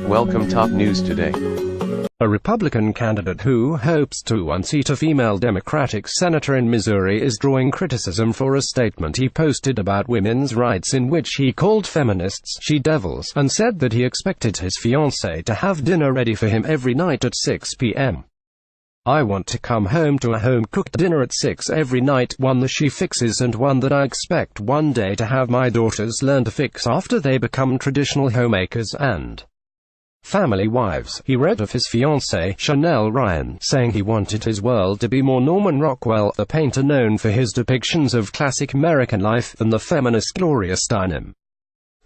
Welcome top news today. A Republican candidate who hopes to unseat a female Democratic senator in Missouri is drawing criticism for a statement he posted about women's rights in which he called feminists she-devils, and said that he expected his fiancée to have dinner ready for him every night at 6 p.m. "I want to come home to a home-cooked dinner at 6 every night, one that she fixes and one that I expect one day to have my daughters learn to fix after they become traditional homemakers and family wives," he wrote of his fiancée, Chanel Ryan, saying he wanted his world to be more Norman Rockwell, the painter known for his depictions of classic American life, than the feminist Gloria Steinem.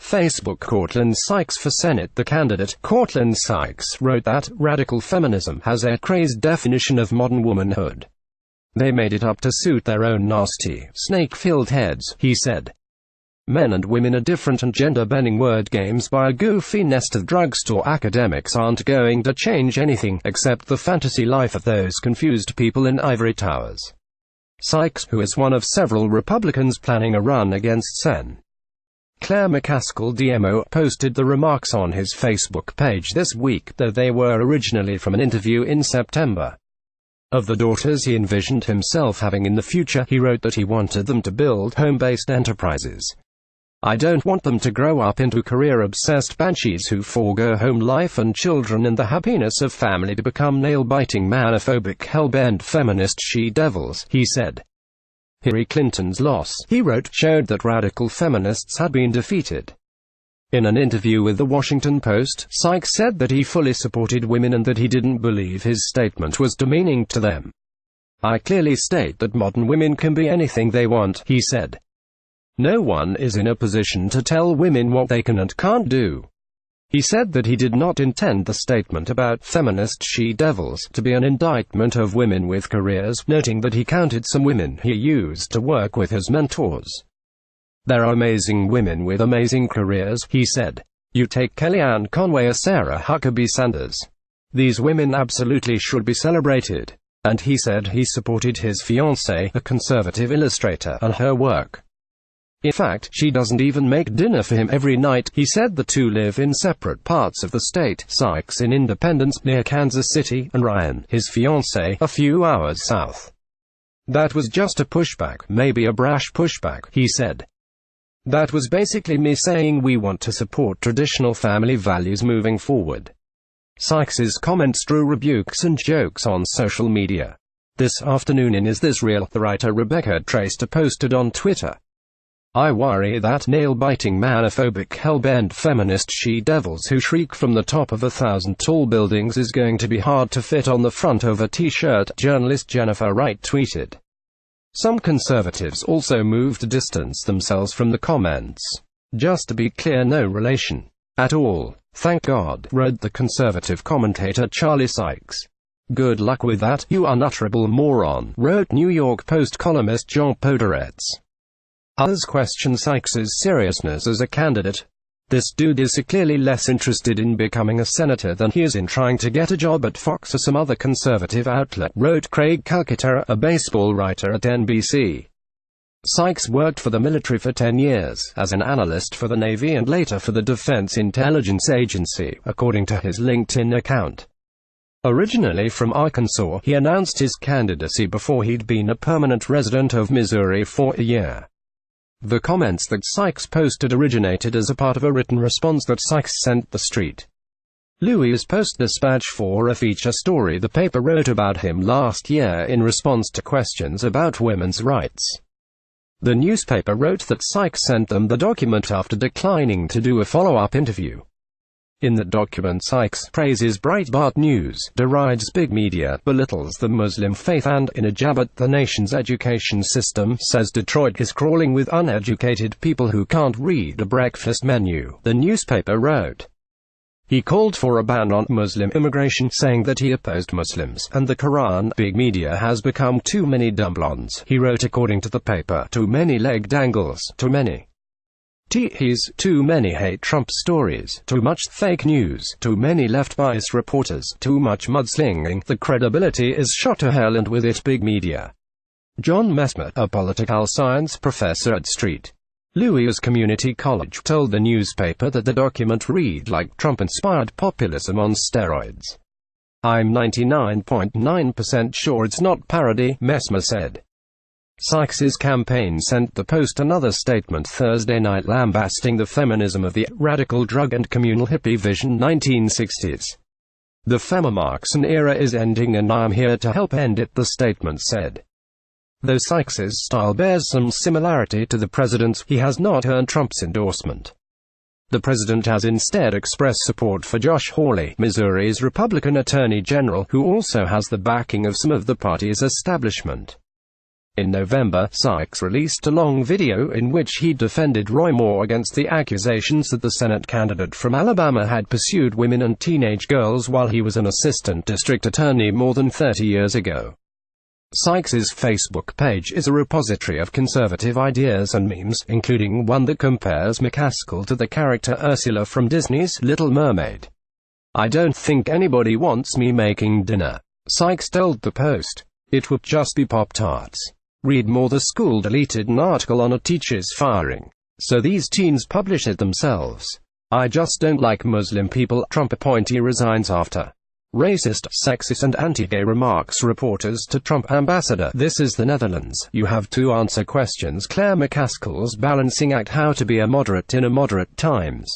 Facebook Cortland Sykes for Senate. The candidate, Cortland Sykes, wrote that radical feminism has a crazed definition of modern womanhood. "They made it up to suit their own nasty, snake-filled heads," he said. "Men and women are different, and gender-bending word games by a goofy nest of drugstore academics aren't going to change anything, except the fantasy life of those confused people in ivory towers." Sykes, who is one of several Republicans planning a run against Sen. Claire McCaskill DMO, posted the remarks on his Facebook page this week, though they were originally from an interview in September. Of the daughters he envisioned himself having in the future, he wrote that he wanted them to build home-based enterprises. "I don't want them to grow up into career-obsessed banshees who forego home life and children and the happiness of family to become nail-biting manophobic hell-bent feminist she-devils," he said. Hillary Clinton's loss, he wrote, showed that radical feminists had been defeated. In an interview with The Washington Post, Sykes said that he fully supported women and that he didn't believe his statement was demeaning to them. "I clearly state that modern women can be anything they want," he said. "No one is in a position to tell women what they can and can't do." He said that he did not intend the statement about feminist she-devils to be an indictment of women with careers, noting that he counted some women he used to work with as mentors. "There are amazing women with amazing careers," he said. "You take Kellyanne Conway or Sarah Huckabee Sanders. These women absolutely should be celebrated." And he said he supported his fiancée, a conservative illustrator, and her work. "In fact, she doesn't even make dinner for him every night." He said the two live in separate parts of the state, Sykes in Independence, near Kansas City, and Ryan, his fiancée, a few hours south. "That was just a pushback, maybe a brash pushback," he said. "That was basically me saying we want to support traditional family values moving forward." Sykes's comments drew rebukes and jokes on social media. This afternoon in Is This Real?, the writer Rebecca Traister posted on Twitter, "I worry that nail-biting manophobic hell-bent feminist she-devils who shriek from the top of 1,000 tall buildings is going to be hard to fit on the front of a t-shirt," journalist Jennifer Wright tweeted. Some conservatives also moved to distance themselves from the comments. "Just to be clear, no relation at all. Thank God," wrote the conservative commentator Charlie Sykes. "Good luck with that, you unutterable moron," wrote New York Post columnist Jean Poderetz. Others question Sykes's seriousness as a candidate. "This dude is clearly less interested in becoming a senator than he is in trying to get a job at Fox or some other conservative outlet," wrote Craig Calcaterra, a baseball writer at NBC. Sykes worked for the military for 10 years, as an analyst for the Navy and later for the Defense Intelligence Agency, according to his LinkedIn account. Originally from Arkansas, he announced his candidacy before he'd been a permanent resident of Missouri for a year. The comments that Sykes posted originated as a part of a written response that Sykes sent The Street. Louis Post-Dispatch for a feature story the paper wrote about him last year in response to questions about women's rights. The newspaper wrote that Sykes sent them the document after declining to do a follow-up interview. In the document, Sykes praises Breitbart News, derides big media, belittles the Muslim faith and, in a jab at the nation's education system, says Detroit is crawling with uneducated people who can't read a breakfast menu, the newspaper wrote. He called for a ban on Muslim immigration, saying that he opposed Muslims and the Quran. "Big media has become too many dumb blondes," he wrote according to the paper. "Too many leg dangles, too many teas, too many hate Trump stories, too much fake news, too many left-biased reporters, too much mudslinging. The credibility is shot to hell, and with it big media." John Messmer, a political science professor at St. Louis Community College told the newspaper that the document read like Trump-inspired populism on steroids. "I'm 99.9% sure it's not parody," Messmer said. Sykes's campaign sent the Post another statement Thursday night lambasting the feminism of the radical drug and communal hippie vision 1960s. "The Femimarxism era is ending and I'm here to help end it," the statement said. Though Sykes's style bears some similarity to the president's, he has not earned Trump's endorsement. The president has instead expressed support for Josh Hawley, Missouri's Republican Attorney General, who also has the backing of some of the party's establishment. In November, Sykes released a long video in which he defended Roy Moore against the accusations that the Senate candidate from Alabama had pursued women and teenage girls while he was an assistant district attorney more than 30 years ago. Sykes's Facebook page is a repository of conservative ideas and memes, including one that compares McCaskill to the character Ursula from Disney's Little Mermaid. "I don't think anybody wants me making dinner," Sykes told the Post. "It would just be Pop-Tarts." Read more. The school deleted an article on a teacher's firing, so these teens publish it themselves. "I just don't like Muslim people," Trump appointee resigns after racist, sexist and anti-gay remarks. Reporters to Trump ambassador, "This is the Netherlands. You have to answer questions." Claire McCaskill's balancing act: how to be a moderate in a moderate times.